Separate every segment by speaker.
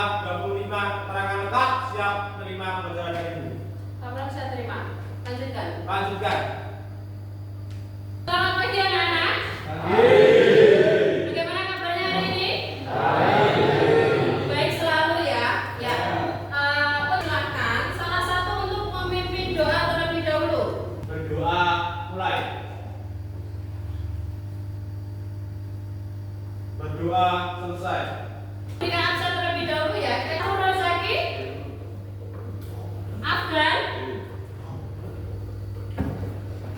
Speaker 1: 25 keterangan lengkap siap menerima pembelajaran hari ini.
Speaker 2: Kamu bisa terima. Lanjutkan.
Speaker 1: Lanjutkan.
Speaker 2: Selamat pagi anak-anak. Bagaimana kabarnya hari ini? Baik selalu ya. Ya. Silakan salah satu untuk memimpin doa terlebih dahulu.
Speaker 1: Berdoa mulai. Berdoa selesai.
Speaker 2: Kita absen terlebih dahulu ya. Kita Rozaki, Afgan,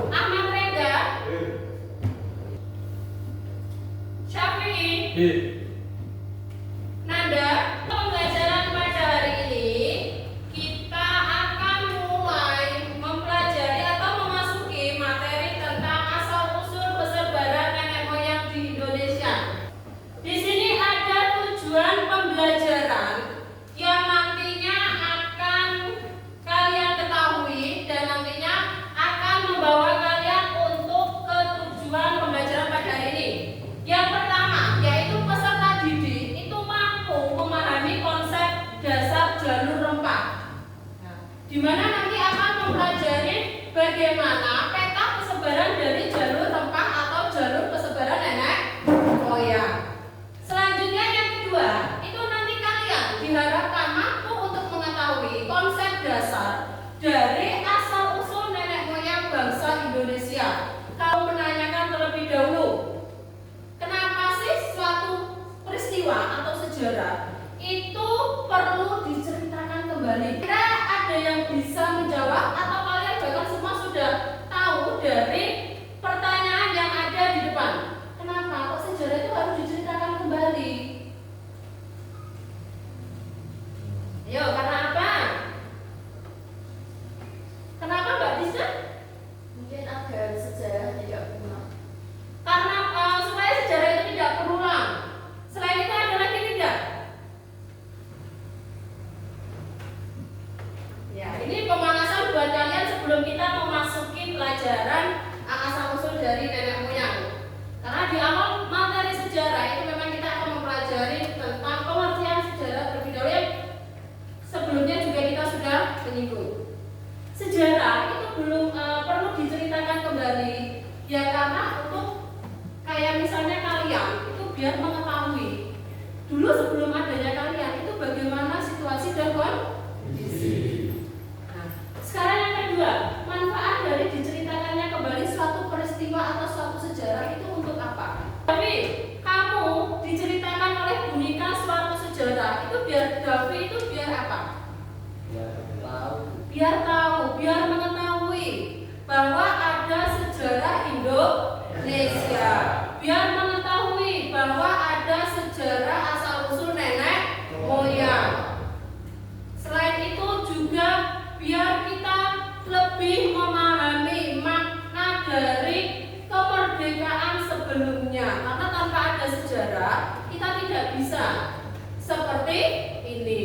Speaker 2: Ahmad Reda, Syafi'i, Nanda. Pembelajaran pada hari ini kita akan mulai mempelajari atau memasuki materi tentang asal-usul persebaran nenek moyang di Indonesia. Di sini ada tujuan pembelajaran yang nantinya akan kalian ketahui dan nantinya akan membawa kalian untuk ke tujuan pembelajaran pada hari ini. Yang pertama yaitu peserta didik itu mampu memahami konsep dasar jalur rempah. Di mana nanti akan mempelajari bagaimana peta persebaran dari jalur rempah atau jalur persebaran nenek moyang. Selanjutnya yang kedua, itu nanti kalian diharapkan mampu untuk mengetahui konsep dasar dari asal-usul nenek moyang bangsa Indonesia. Kalau menanyakan terlebih dahulu, kenapa sih suatu peristiwa atau sejarah itu perlu diceritakan kembali? Kira ada yang bisa menjawab atau kalian bahkan semua sudah tahu dari pertanyaan yang ada di depan? Kenapa kok sejarah itu harus diceritakan kembali? Ayo, karena apa? Kenapa Mbak Disa?
Speaker 3: Mungkin agar sejarah tidak berulang.
Speaker 2: Karena supaya sejarah itu tidak berulang. Selain itu ada lagi tidak? Ya, ini pemanasan buat kalian sebelum kita memasuki pelajaran asal-usul dari nenek moyang. Karena di awal materi sejarah itu memang kita akan mempelajari tentang pengertian sejarah terlebih dahulu yang sebelumnya juga kita sudah menyinggung. Sejarah itu belum perlu diceritakan kembali ya karena untuk kayak misalnya kalian itu biar mengetahui dulu sebelum adanya kalian itu bagaimana situasi dan kondisi. Nah, sekarang yang kedua, manfaat dari diceritakannya kembali suatu peristiwa atau suatu sejarah itu untuk apa? Tapi kamu diceritakan oleh Bunika suatu sejarah itu biar Davi itu biar apa? Biar tahu, biar mengetahui bahwa ada sejarah Indonesia, biar mengetahui bahwa ada sejarah asal-usul nenek moyang. Selain itu juga biar kita lebih memahami makna dari kemerdekaan sebelumnya. Karena tanpa ada sejarah, kita tidak bisa seperti ini.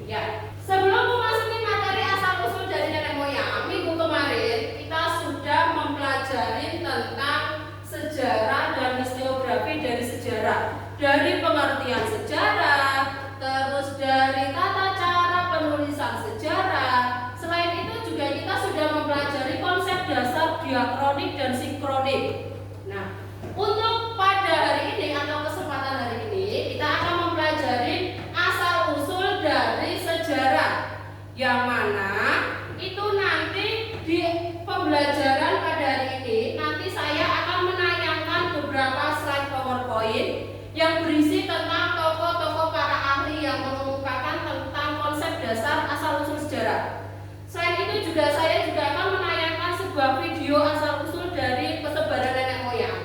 Speaker 2: Ya, sebelum memasuki materi asal-usul dari nenek moyang, minggu kemarin kita sudah mempelajari tentang sejarah dan historiografi dari sejarah, dari pengertian sejarah, terus dari tata cara penulisan sejarah. Selain itu juga kita sudah mempelajari konsep dasar diakronik dan sinkronik. Nah, untuk pada hari ini atau kesempatan hari ini kita akan mempelajari asal-usul dari sejarah, yang mana itu nanti di pembelajaran pada hari ini nanti saya akan menayangkan beberapa slide PowerPoint yang berisi tentang tokoh-tokoh para ahli yang mengemukakan tentang konsep dasar asal-usul sejarah. Selain itu juga saya juga akan menayangkan sebuah video asal-usul dari persebaran nenek moyang.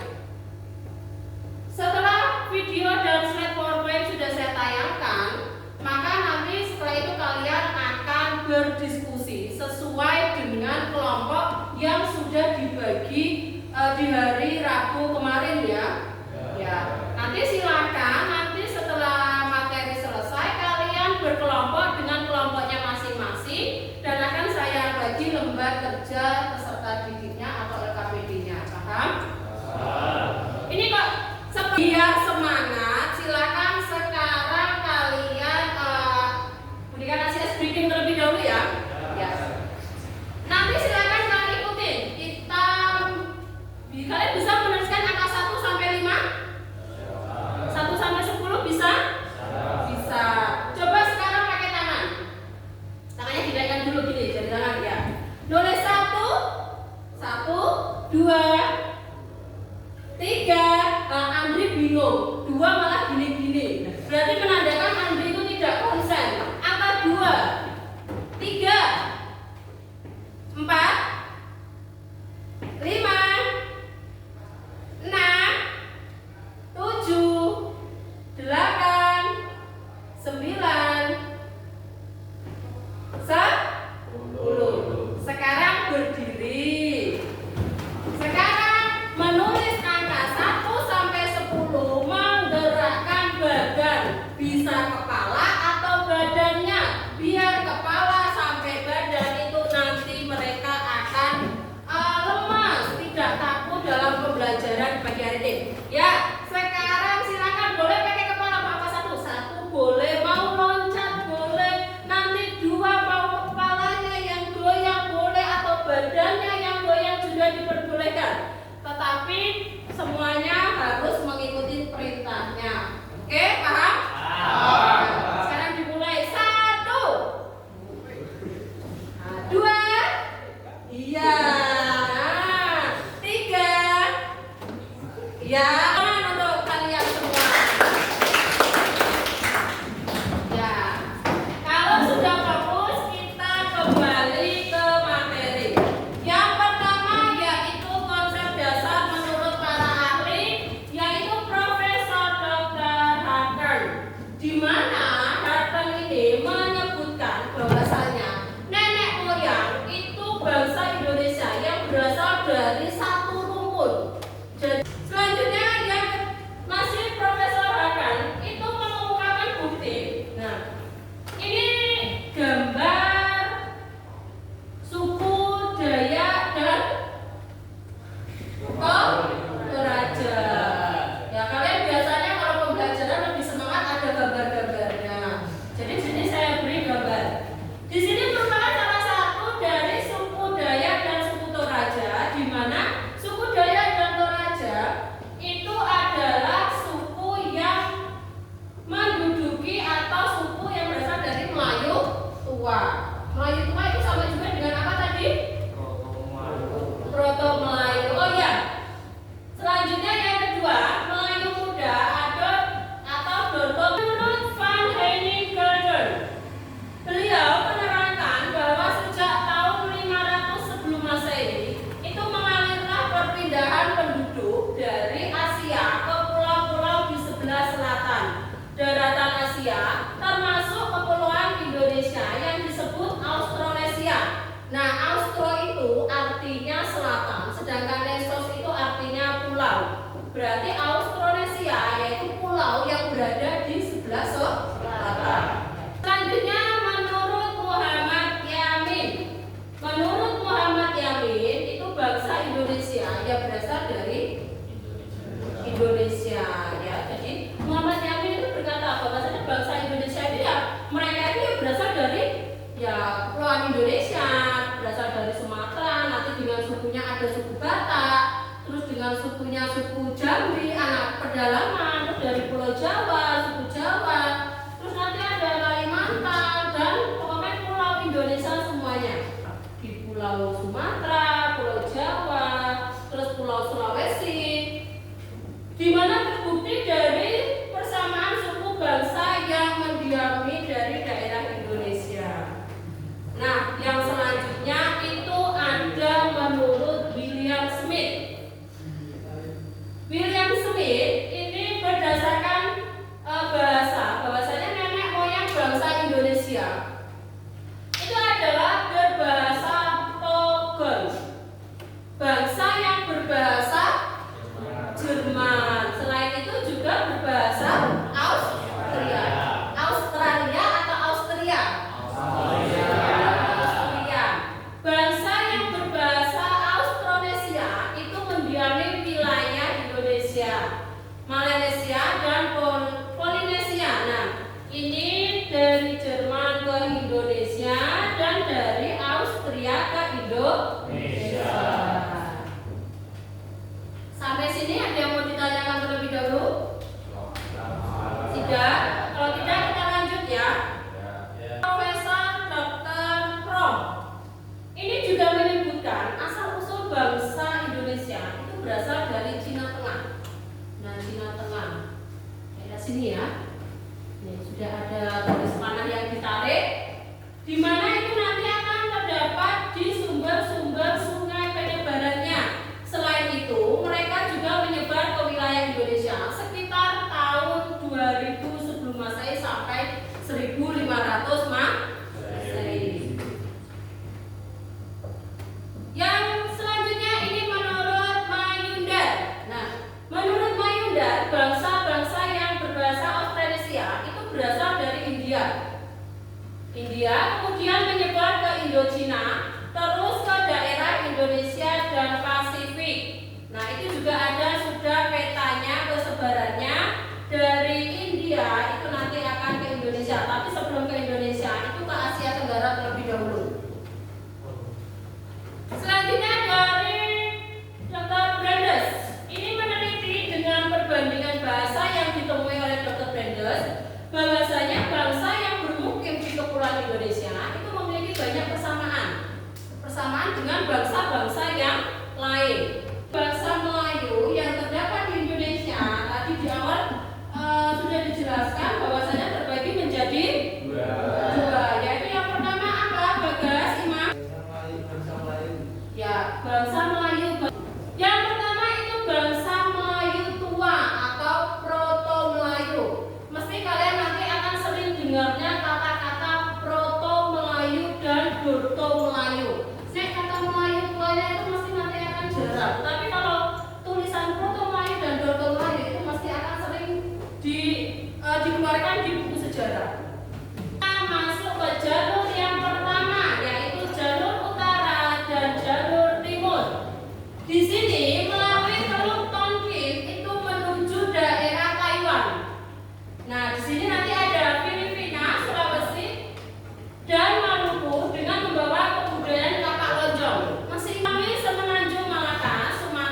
Speaker 2: Setelah video dan slide PowerPoint sudah saya tayangkan, maka nanti setelah itu kalian akan berdiskusi sesuai dengan kelompok yang sudah dibagi di hari Rabu kemarin ya. Ya, nanti silakan nanti setelah materi selesai kalian berkelompok dengan kelompoknya masing-masing dan akan saya bagi lembar kerja peserta didiknya atau LKPD-nya. Paham? Ini kok biar semangat, silakan sekarang kalian dari daerah Indonesia. Nah, yang selanjutnya itu ada menurut William Smith. William Smith ini berdasarkan bahasanya nenek moyang bangsa Indonesia itu adalah berbahasa Togel, bangsa yang berbahasa Jerman. Selain itu juga berbahasa Australia atau Austria. Bangsa yang berbahasa Austronesia itu mendiami wilayah Indonesia, Malaysia dan Polinesia. Nah, ini dari Jerman ke Indonesia dan dari Austria ke Indonesia. Sampai sini ada yang mau ditanyakan terlebih dahulu? Tidak? Kalau tidak kita lanjut ya. Profesor Dr. Prom ini juga menyebutkan asal usul bangsa Indonesia itu berasal dari Cina Tengah. Nah, Cina Tengah daerah sini ya. Nih, sudah ada garis panah yang ditarik, di mana itu nanti akan terdapat di sumber-sumber sungai penyebarannya. Selain itu, mereka juga menyebar ke wilayah Indonesia sekitar tahun 2000 sebelum Masehi sampai 1500 Masehi. Yang selanjutnya ini menurut Mayundar. Nah, menurut Mayundar, bangsa-bangsa yang berbahasa Austronesia itu berasal dari India, kemudian menyebar ke Indochina, terus ke daerah Indonesia dan Pasifik. Nah, itu juga ada sudah petanya persebarannya dari India itu nanti akan ke Indonesia, tapi sebelum ke Indonesia itu ke Asia Tenggara terlebih dahulu. Selanjutnya dari Dr. Brandes, ini meneliti dengan perbandingan bahasa yang ditemui oleh Dr. Brandes, bahwasanya bangsa yang bermukim di kepulauan Indonesia itu memiliki banyak persamaan dengan bangsa-bangsa yang lain. Bangsa Melayu yang terdapat di Indonesia tadi di awal sudah dijelaskan bahwasanya terbagi menjadi dua, yaitu yang pertama apa, Bagas, Imam? Ya, bangsa Melayu. Yang pertama itu bangsa Melayu tua atau Proto Melayu. Mesti kalian nanti akan sering dengarnya kata-kata Proto Melayu dan Dorto Melayu. Kata Melayu tuanya itu mesti nanti akan jarang. Tapi kalau tulisan Proto Melayu dan Dorto Melayu itu mesti akan sering dikeluarkan di buku sejarah. Kita masuk ke jalur yang pertama, yaitu jalur utara dan jalur timur. Di sini melalui Teluk Tonkin itu menuju daerah Taiwan. Nah, di sini nanti ada Filipina, Sulawesi, dan Maluku dengan membawa kebudayaan kapak lonjong. Masih kami semenanjung Malaka, Sumatera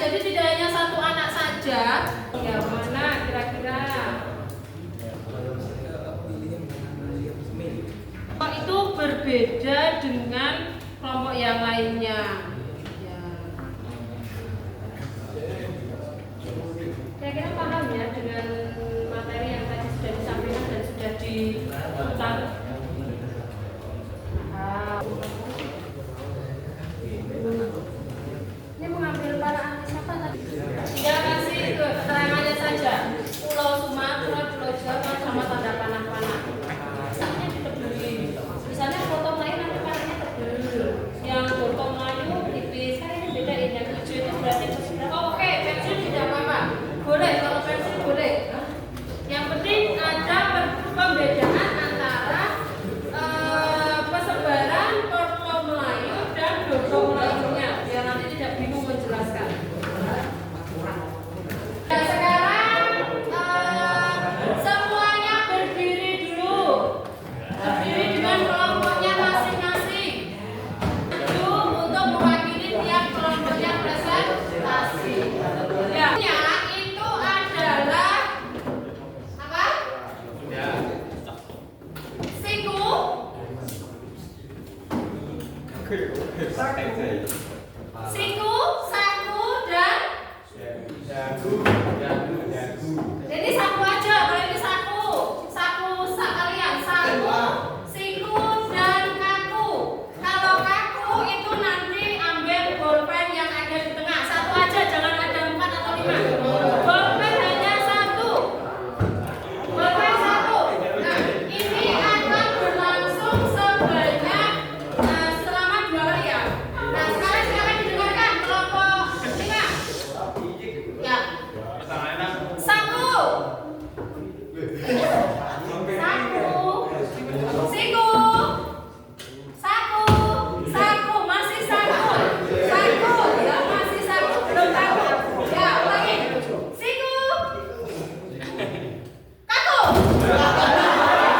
Speaker 2: jadi tidak hanya satu anak saja. Ya mana kira-kira? Kelompok itu berbeda dengan kelompok yang lainnya. Ya. Kira-kira paham ya dengan materi yang tadi sudah disampaikan dan sudah diputar. Ini mengambil para ahli siapa tadi? Tidak kasih keterangannya saja. Pulau Sumatera, Pulau Jawa sama tanda panah-panah. Misalnya ditebeli. Misalnya potong lain nanti panahnya tebel. Yang potong layu tipis. Kan ini bedain. Yang hijau itu berarti berapa? Oh, oke, pensil tidak apa-apa. Boleh, kalau pensil boleh. Yang penting ada pembedaan antara persebaran Porto Melayu dan Dodo Melayunya. Biar nanti tidak bingung menjelaskan. Nah, sekarang semuanya berdiri dulu. Berdiri dengan kelompoknya masing-masing. Itu untuk mewakili tiap kelompoknya presentasi. Ya, itu adalah apa? Siku. Siku, saku, dan ini saku aja, kalau ini saku sekalian, saku, siku, dan kaku. Kalau kaku itu nanti ambil bolpen yang ada di tengah, satu aja, jangan ada 4 atau 5. Bolpen hanya satu. Bolpen satu. Nah, ini akan berlangsung sebanyak selama 2 hari ya. Nah, sekarang silakan didengarkan kelompok 5. Ya. Satu. Siku. Saku, masih saku. Ya masih saku, belum saku. Ya, ulangi. Siku. Kaku.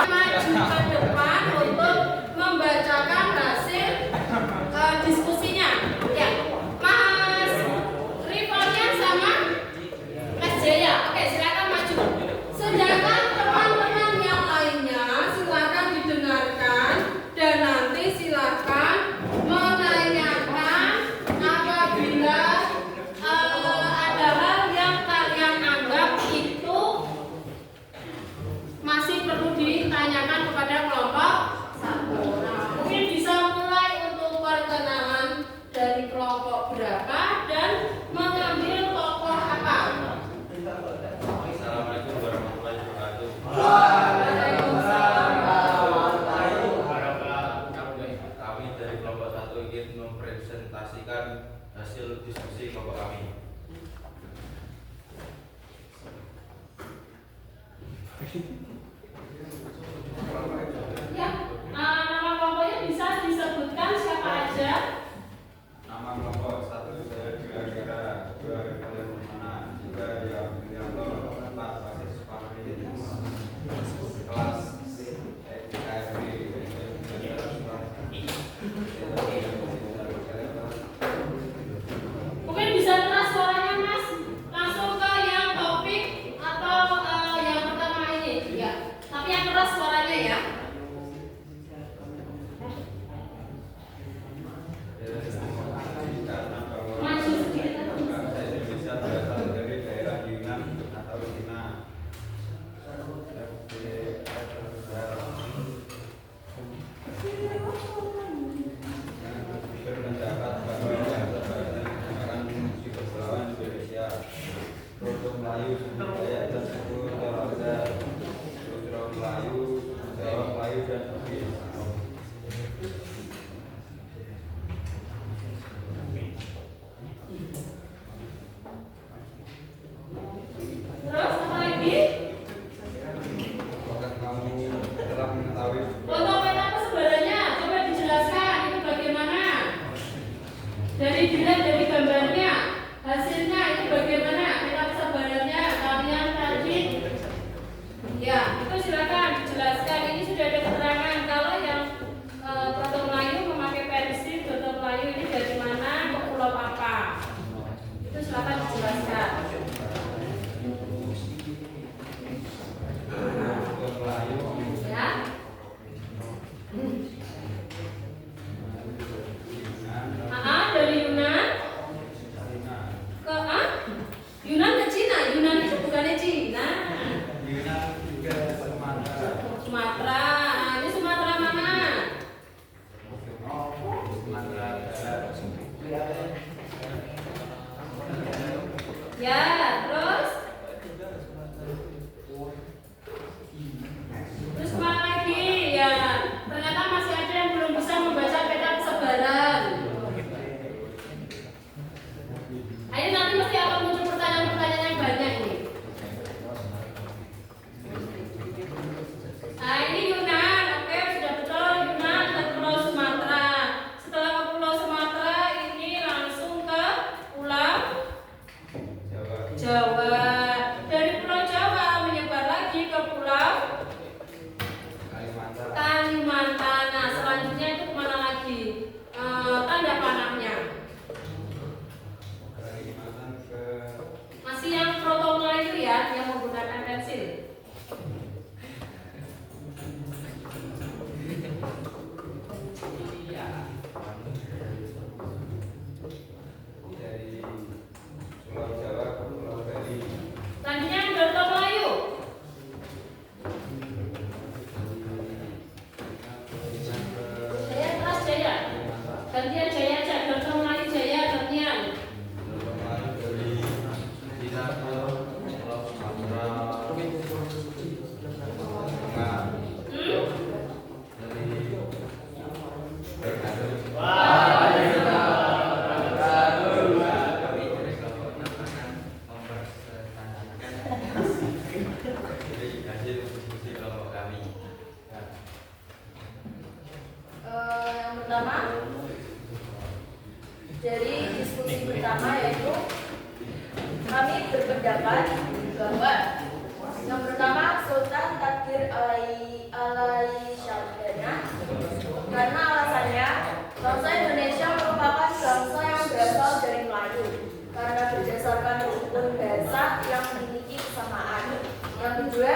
Speaker 2: Maju ke depan untuk membacakan hasil diskusinya. Ya, Mas Rivalnya sama Mas Jaya. Oke, silakan maju. Sedangkan teman-teman yang lainnya silakan didengarkan dan nanti silakan menanyakan apabila ada hal yang kalian anggap itu masih perlu ditanyakan kepada kelompok 1. Nah, mungkin bisa mulai untuk perkenalan dari kelompok berapa dan mengambil tokoh apa.
Speaker 4: Assalamualaikum warahmatullahi wabarakatuh.
Speaker 2: Waalaikumsalam.
Speaker 4: Kami dari kelompok 1 ingin mempresentasikan hasil diskusi kelompok kami.
Speaker 2: Ya, nama kelompoknya bisa disebutkan siapa aja?
Speaker 4: Nama kelompok 1 saya kira-kira 2 kalian mana juga yang tempat basis family kelas KFB.
Speaker 2: Mungkin bisa keras suaranya Mas. Langsung ke yang topik atau yang pertama ini. Ya, tapi yang keras suaranya ya. Maju sedikit.
Speaker 4: Bangsa Indonesia berasal dari daerah Yunan atau Cina. Berpendapat bahwa bahasa akan mengisi kepulauan Indonesia. Produk Melayu, suku Dayak dan suku Toraja, Sutera Melayu, Jawa Melayu dan Bugis.
Speaker 2: Terus apa lagi?
Speaker 4: Apakah kamu telah mengetahui
Speaker 2: Untuk peta persebarannya, coba dijelaskan itu bagaimana? Dilihat dari gambarnya, hasilnya itu bagaimana? Peta persebarannya kalian tadi. Ya, itu silakan dijelaskan. Ini sudah ada keterangan kalau yang Dodo Melayu memakai pensil Dodo Melayu ini dari mana ke pulau apa? Itu silakan Gantian Jaya aja, Dr. Melayu Jaya gantian.
Speaker 4: Dodol Melayu dari Cina ke Pulau Sumatera Tengah dari Bengkulu. Kami dari kelompok tantangan mempersetangkan dari hasil diskusi kelompok kami.
Speaker 3: Yang pertama dari diskusi pertama yaitu kami berpendapat bahwa yang pertama Sultan Takdir alai Syabdana karena alasannya bangsa Indonesia merupakan bangsa yang berasal dari Melayu karena berdasarkan rukun bahasa yang memiliki kesamaan. Yang kedua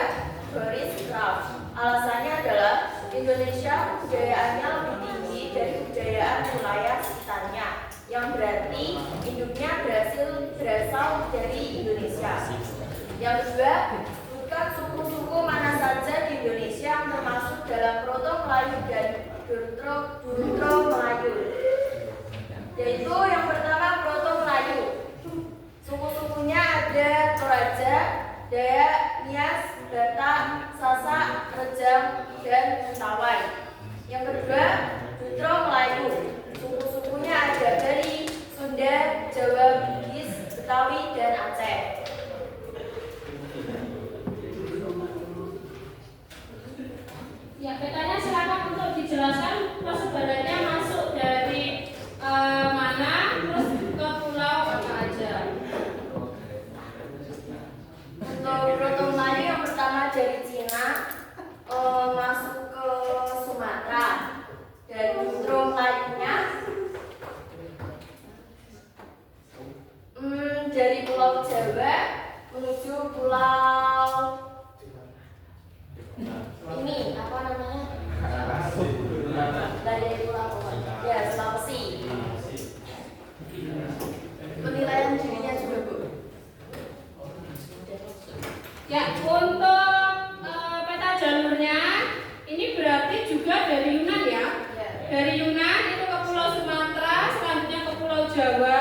Speaker 3: Boris Raff alasannya adalah Indonesia kebudayaannya lebih tinggi dari kebudayaan wilayah sekitarnya, yang berarti induknya berasal dari Indonesia. Yang kedua, bukan suku-suku mana saja di Indonesia yang termasuk dalam Proto Melayu dan Durtro Melayu. Yaitu yang pertama Proto Melayu. Suku-sukunya ada Toraja, Dayak, Nias, Batak, Sasak, Rejang, dan Mentawai. Yang kedua, Durtro Melayu. Suku-sukunya ada dari Sunda, Jawa, Bugis, Betawi, dan Aceh.
Speaker 2: Ya, petanya silakan untuk dijelaskan persebarannya masuk dari mana, terus ke pulau apa aja.
Speaker 3: Untuk Proto Melayu yang pertama dari Cina masuk ke Sumatera, dan Durtro Melayunya dari Pulau Jawa menuju Pulau ini apa namanya? Dari Pulau apa? Ya, Sulawesi. Penilaian dirinya juga, Bu.
Speaker 2: Ya, untuk peta jalurnya ini berarti juga dari Yunan ya.
Speaker 3: Ya.
Speaker 2: Dari Yunan itu ke Pulau Sumatera, selanjutnya ke Pulau Jawa,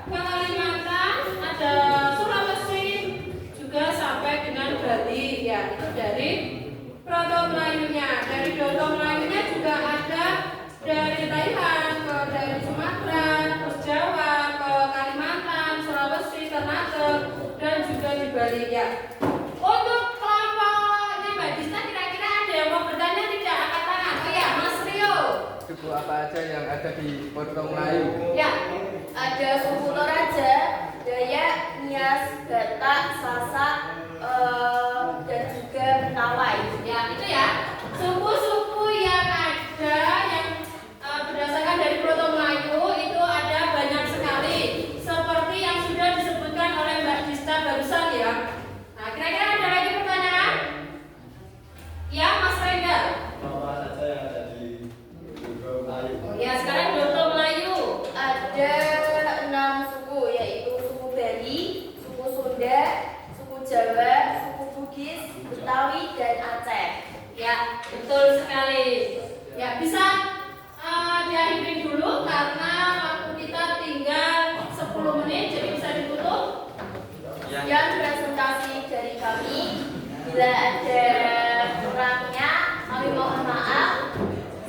Speaker 2: ke Kalimantan, ada Sulawesi, juga sampai dengan Bali. Ya, itu dari Proto Melayunya. Dari Proto Melayunya juga ada dari Thailand ke dari Sumatera, terus Jawa, ke Kalimantan, Sulawesi, Ternate, dan juga di Bali ya. Untuk kelompoknya Mbak Dista kira-kira ada yang mau bertanya tidak? Angkat tangan. Oh ya, Mas Rio.
Speaker 5: Suku apa aja yang ada di Proto Melayu?
Speaker 3: Ya, ada suku Toraja, Dayak, Nias, Batak, Sasak, dan juga Mentawai.
Speaker 2: Ya, itu ya. Suku-suku yang ada yang berdasarkan dari Proto Melayu itu ada banyak sekali. Seperti yang sudah disebutkan oleh Mbak Dista barusan ya. Nah, kira-kira ada lagi pertanyaan? Ya, Mas Renda.
Speaker 1: Apa saja yang ada di Dodol Melayu?
Speaker 2: Ya, sekarang Proto Melayu.
Speaker 3: Ada 6 suku, yaitu suku Bali, suku Sunda, suku Jawa, suku Bugis, Betawi, dan Aceh.
Speaker 2: Ya, betul sekali. Ya, bisa diakhiri dulu karena waktu kita tinggal 10 menit, jadi bisa ditutup.
Speaker 3: Sekian presentasi dari kami. Bila ada kurangnya, kami mohon maaf.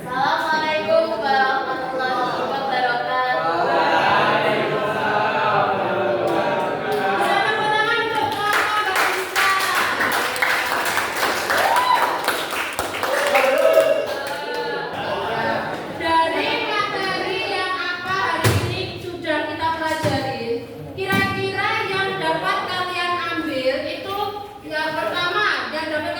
Speaker 3: Assalamualaikum warahmatullahi wabarakatuh.
Speaker 2: Bisa tepuk tangan untuk kelompok Mbak Dista. Dari materi yang apa hari ini sudah kita pelajari, kira-kira yang dapat kalian ambil itu yang pertama yang dapat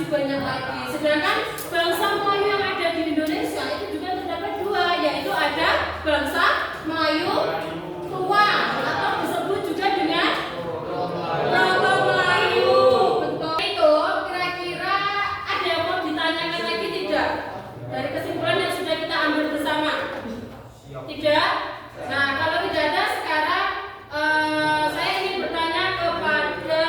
Speaker 2: masih banyak lagi. Sedangkan bangsa Melayu yang ada di Indonesia itu juga terdapat dua, yaitu ada bangsa Melayu tua atau disebut juga dengan Proto Melayu. Betul itu. Kira-kira ada yang mau ditanyakan lagi tidak? Dari kesimpulan yang sudah kita ambil bersama. Tidak? Nah, kalau tidak ada sekarang saya ingin bertanya kepada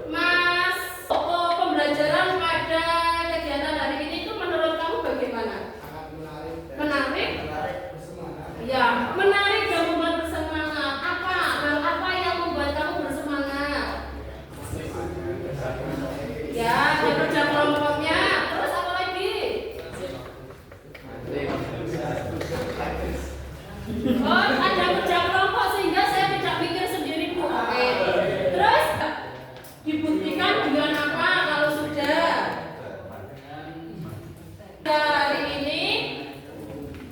Speaker 2: Mas Oko, pembelajaran pada kegiatan hari ini itu menurut kamu bagaimana? Menarik? Ya, menarik dan membuat bersemangat. Hal apa yang membuat kamu bersemangat? Ya, ada kerja kelompoknya. Terus apa lagi? Oh, ada kerja kelompok sehingga saya tidak mikir sendiri, Bu. Oke. Terus dibuktikan dengan apa kalau sudah? Hari ini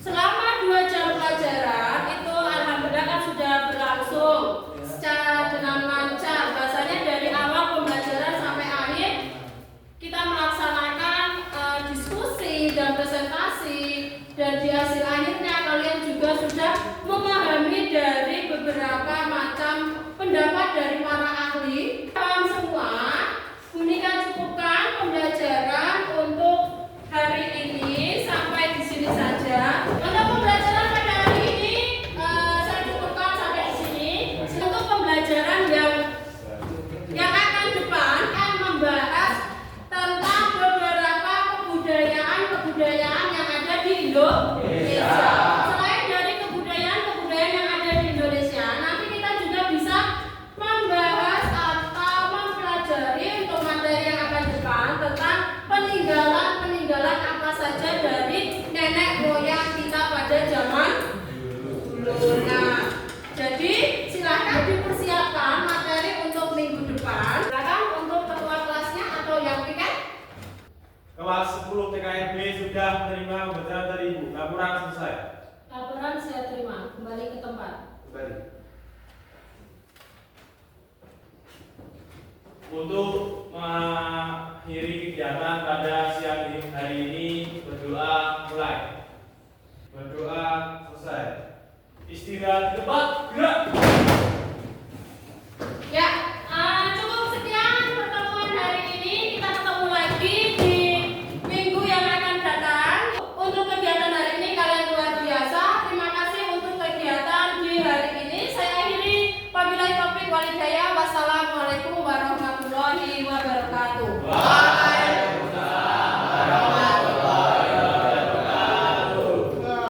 Speaker 2: selama 2 jam pelajaran itu alhamdulillah kan sudah berlangsung secara dengan lancar. Bahasanya dari awal pembelajaran sampai akhir kita melaksanakan diskusi dan presentasi, dan di hasil akhirnya kalian juga sudah memahami dari beberapa macam pendapat dari para ahli. Paham semua? Bunika cukupkan pembelajaran untuk hari ini sampai di sini saja. Untuk pembelajaran pada hari ini saya cukupkan sampai di sini. Untuk pembelajaran yang akan depan akan membahas tentang beberapa kebudayaan yang ada di Indonesia. Selain dari kebudayaan yang ada di Indonesia, nanti kita juga bisa membahas atau mempelajari untuk materi yang akan depan tentang peninggalan apa saja dari nenek moyang kita pada zaman dulu. Nah, jadi silakan dipersiapkan materi untuk minggu depan. Silakan untuk ketua kelasnya atau yang piket.
Speaker 1: Kelas 10 TKNB sudah menerima pembelajaran dari Ibu. Laporan selesai.
Speaker 2: Laporan saya terima. Kembali ke tempat.
Speaker 1: Kembali. Untuk mengakhiri kegiatan pada siang hari ini, berdoa mulai. Berdoa selesai. Istirahat di tempat, gerak.